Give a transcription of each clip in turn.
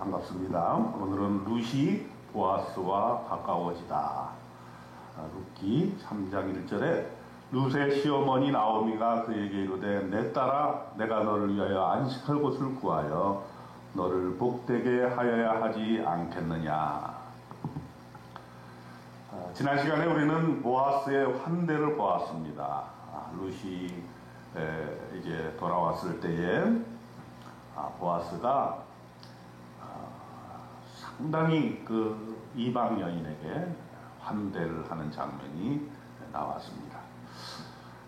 반갑습니다. 오늘은 룻이 보아스와 가까워지다. 룻기 3장 1절에 룻의 시어머니 나오미가 그에게 이르되 내 딸아 내가 너를 위하여 안식할 곳을 구하여 너를 복되게 하여야 하지 않겠느냐. 지난 시간에 우리는 보아스의 환대를 보았습니다. 룻이 이제 돌아왔을 때에 보아스가 상당히 그 이방 여인에게 환대를 하는 장면이 나왔습니다.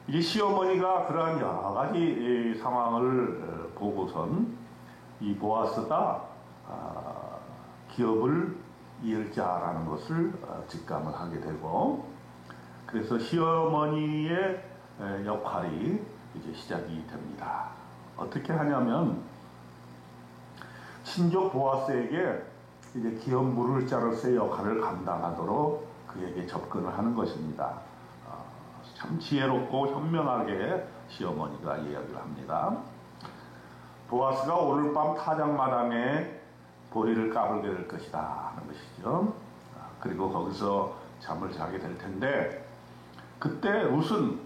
이제 시어머니가 그러한 여러 가지 상황을 보고선 이 보아스가 기업을 이을 자라는 것을 직감을 하게 되고, 그래서 시어머니의 역할이 이제 시작이 됩니다. 어떻게 하냐면 친족 보아스에게 이제 기업 물을 자로서의 역할을 감당하도록 그에게 접근을 하는 것입니다. 참 지혜롭고 현명하게 시어머니가 이야기를 합니다. 보아스가 오늘 밤 타작마당에 보리를 까불게 될 것이다 하는 것이죠. 그리고 거기서 잠을 자게 될 텐데, 그때 룻은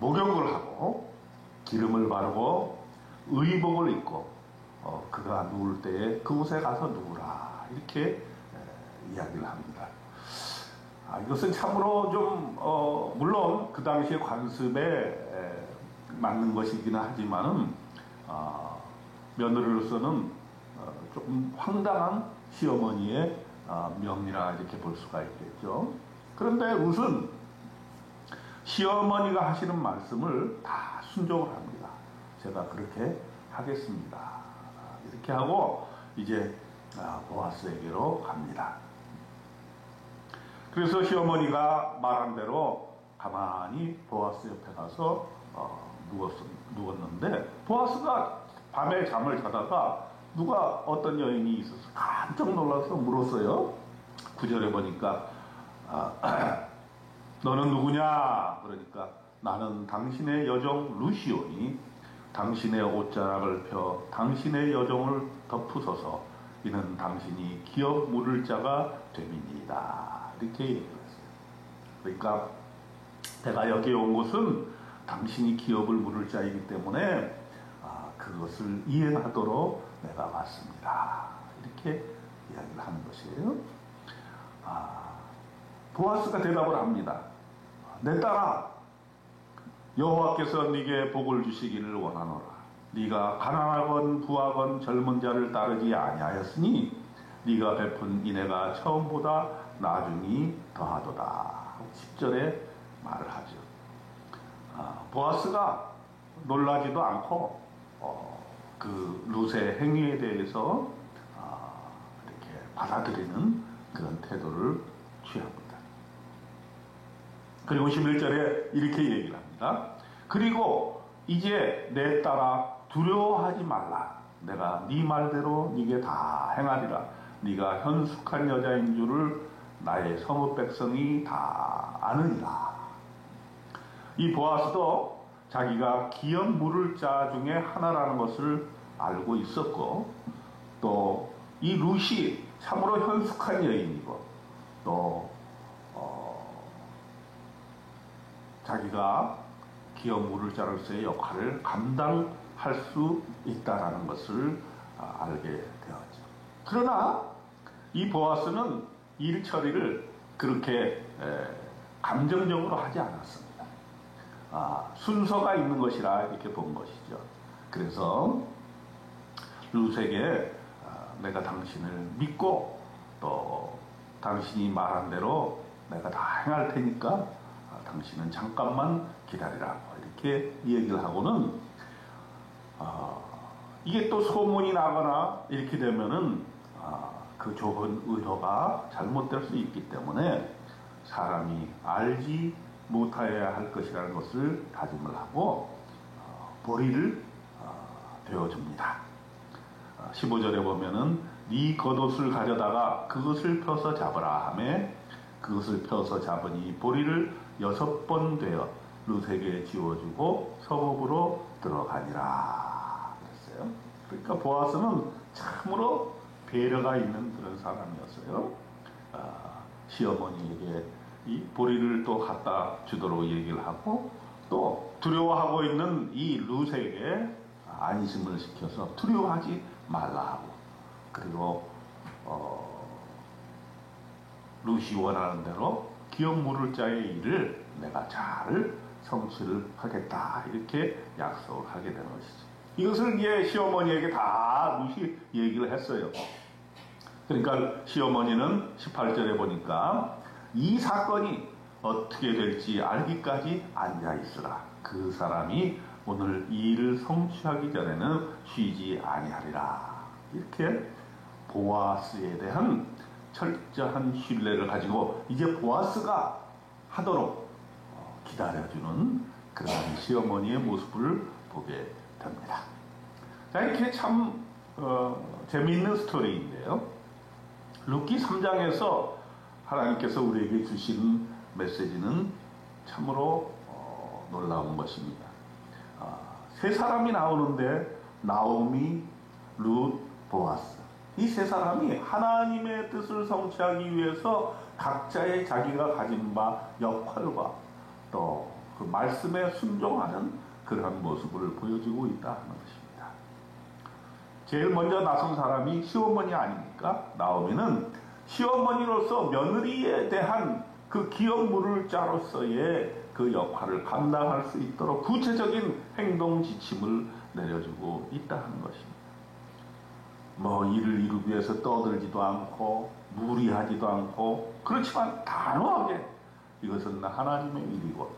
목욕을 하고 기름을 바르고 의복을 입고 그가 누울 때에 그곳에 가서 누우라 이렇게 이야기를 합니다. 이것은 참으로 좀 물론 그 당시의 관습에 맞는 것이기는 하지만은 며느리로서는 조금 황당한 시어머니의 명리라 이렇게 볼 수가 있겠죠. 그런데 룻은 시어머니가 하시는 말씀을 다 순종을 합니다. 제가 그렇게 하겠습니다. 이렇게 하고 이제 보아스에게로 갑니다. 그래서 시어머니가 말한 대로 가만히 보아스 옆에 가서 누웠는데, 보아스가 밤에 잠을 자다가 누가 어떤 여인이 있어서 깜짝 놀라서 물었어요. 9절에 보니까 너는 누구냐? 그러니까 나는 당신의 여종 룻이오니 당신의 옷자락을 펴 당신의 여종을 덮으소서. 이는 당신이 기업 물을 자가 됨이니이다. 이렇게 얘기를 했어요. 그러니까 내가 여기에 온 것은 당신이 기업을 물을 자이기 때문에 그것을 이해하도록 내가 왔습니다. 이렇게 이야기를 하는 것이에요. 보아스가 대답을 합니다. 내 딸아, 여호와께서 네게 복을 주시기를 원하노라. 네가 가난하건 부하건 젊은 자를 따르지 아니하였으니 네가 베푼 인애가 처음보다 나중이 더하도다. 10절에 말을 하죠. 보아스가 놀라지도 않고 그 룻의 행위에 대해서 이렇게 받아들이는 그런 태도를 취합니다. 그리고 11절에 이렇게 얘기를 합니다. 그리고 이제 내 딸아 두려워하지 말라. 내가 네 말대로 네게 다 행하리라. 네가 현숙한 여자인 줄을 나의 성읍 백성이 다 아느니라. 이 보아스도 자기가 기업 물을 자 중에 하나라는 것을 알고 있었고, 또 이 룻이 참으로 현숙한 여인이고, 또 자기가 기업 물을 자로서의 역할을 감당할 수 있다라는 것을 알게 되었죠. 그러나 이 보아스는 일 처리를 그렇게 감정적으로 하지 않았습니다. 순서가 있는 것이라 이렇게 본 것이죠. 그래서 룻에게 내가 당신을 믿고 또 당신이 말한 대로 내가 다 행할 테니까 당신은 잠깐만 기다리라고 이렇게 얘기를 하고는, 이게 또 소문이 나거나 이렇게 되면은 그 좁은 의도가 잘못될 수 있기 때문에 사람이 알지 못하여야 할 것이라는 것을 다짐을 하고 보리를 되어줍니다. 15절에 보면은 네 겉옷을 가져다가 그것을 펴서 잡으라 하매 그것을 펴서 잡으니 보리를 6번 되어 룻에게 지워주고 성읍으로 들어가니라 그랬어요. 그러니까 보아스는 참으로 배려가 있는 그런 사람이었어요. 시어머니에게 이 보리를 또 갖다 주도록 얘기를 하고, 또 두려워하고 있는 이 룻에게 안심을 시켜서 두려워하지 말라 하고, 그리고 룻이 원하는 대로 기업 물을 자의 일을 내가 잘 성취를 하겠다, 이렇게 약속을 하게 되는 것이죠. 이것을 이제 시어머니에게 다 룻이 얘기를 했어요. 그러니까 시어머니는 18절에 보니까 이 사건이 어떻게 될지 알기까지 앉아있으라. 그 사람이 오늘 이 일을 성취하기 전에는 쉬지 아니하리라. 이렇게 보아스에 대한 철저한 신뢰를 가지고 이제 보아스가 하도록 기다려주는 그런 시어머니의 모습을 보게 됩니다. 자, 이렇게 참 재미있는 스토리인데요. 룻기 3장에서 하나님께서 우리에게 주신 메시지는 참으로 놀라운 것입니다. 세 사람이 나오는데 나오미, 룻, 보아스, 이 세 사람이 하나님의 뜻을 성취하기 위해서 각자의 자기가 가진 바 역할과 또 그 말씀에 순종하는 그러한 모습을 보여주고 있다 하는 것입니다. 제일 먼저 나선 사람이 시어머니 아닙니까? 나오미는 시어머니로서 며느리에 대한 그 기업 물을 자로서의 그 역할을 감당할 수 있도록 구체적인 행동 지침을 내려주고 있다 하는 것입니다. 뭐 일을 이루기 위해서 떠들지도 않고 무리하지도 않고, 그렇지만 단호하게 이것은 하나님의 일이고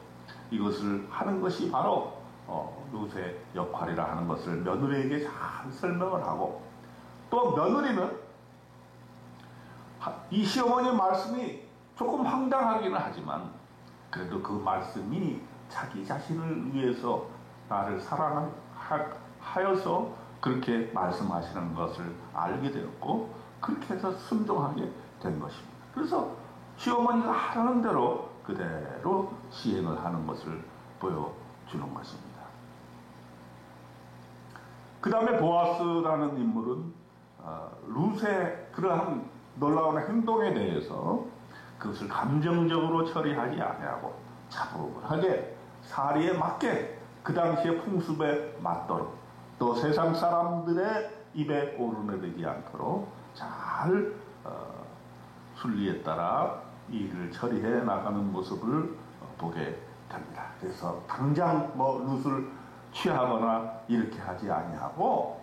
이것을 하는 것이 바로 룻의 역할이라 하는 것을 며느리에게 잘 설명을 하고, 또 며느리는 이 시어머니의 말씀이 조금 황당하기는 하지만 그래도 그 말씀이 자기 자신을 위해서 나를 사랑하여서 그렇게 말씀하시는 것을 알게 되었고, 그렇게 해서 순종하게 된 것입니다. 그래서 시어머니가 하라는 대로 그대로 시행을 하는 것을 보여주는 것입니다. 그 다음에 보아스라는 인물은 룻의 그러한 놀라운 행동에 대해서 그것을 감정적으로 처리하지 아니하고 차분하게 사리에 맞게 그 당시의 풍습에 맞도록, 또 세상 사람들의 입에 오르내리지 않도록 잘 순리에 따라 이 일을 처리해 나가는 모습을 보게 됩니다. 그래서 당장 뭐 룻을 취하거나 이렇게 하지 아니하고,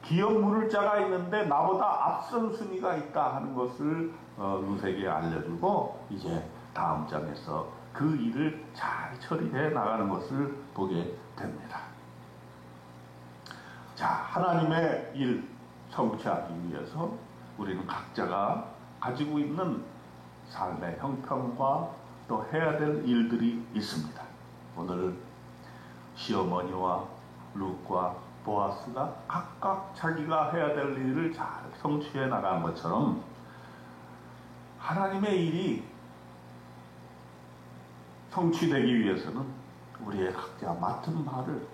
기업 물을 자가 있는데 나보다 앞선 순위가 있다 하는 것을 룻에게 알려주고, 이제 다음 장에서 그 일을 잘 처리해 나가는 것을 보게 됩니다. 자, 하나님의 일 성취하기 위해서 우리는 각자가 가지고 있는 삶의 형편과 또 해야 될 일들이 있습니다. 오늘 시어머니와 룻과 보아스가 각각 자기가 해야 될 일을 잘 성취해 나간 것처럼 하나님의 일이 성취되기 위해서는 우리의 각자 맡은 바를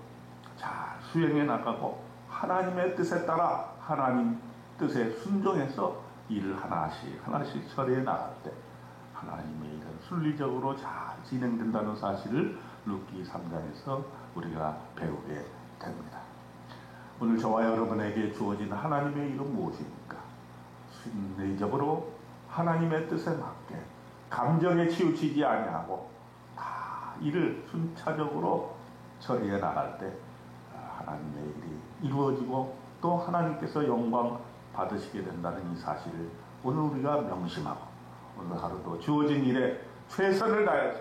잘 수행해 나가고, 하나님의 뜻에 따라 하나님 뜻에 순종해서 일을 하나씩 처리해 나갈 때 하나님의 일은 순리적으로 잘 진행된다는 사실을 룻기 3장에서 우리가 배우게 됩니다. 오늘 저와 여러분에게 주어진 하나님의 일은 무엇입니까? 순리적으로 하나님의 뜻에 맞게 감정에 치우치지 아니하고 다 일을 순차적으로 처리해 나갈 때 하나님의 일이 이루어지고 또 하나님께서 영광 받으시게 된다는 이 사실을 오늘 우리가 명심하고, 오늘 하루도 주어진 일에 최선을 다해서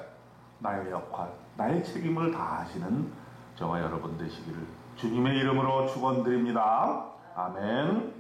나의 역할, 나의 책임을 다하시는 저와 여러분 되시기를 주님의 이름으로 축원드립니다. 아멘.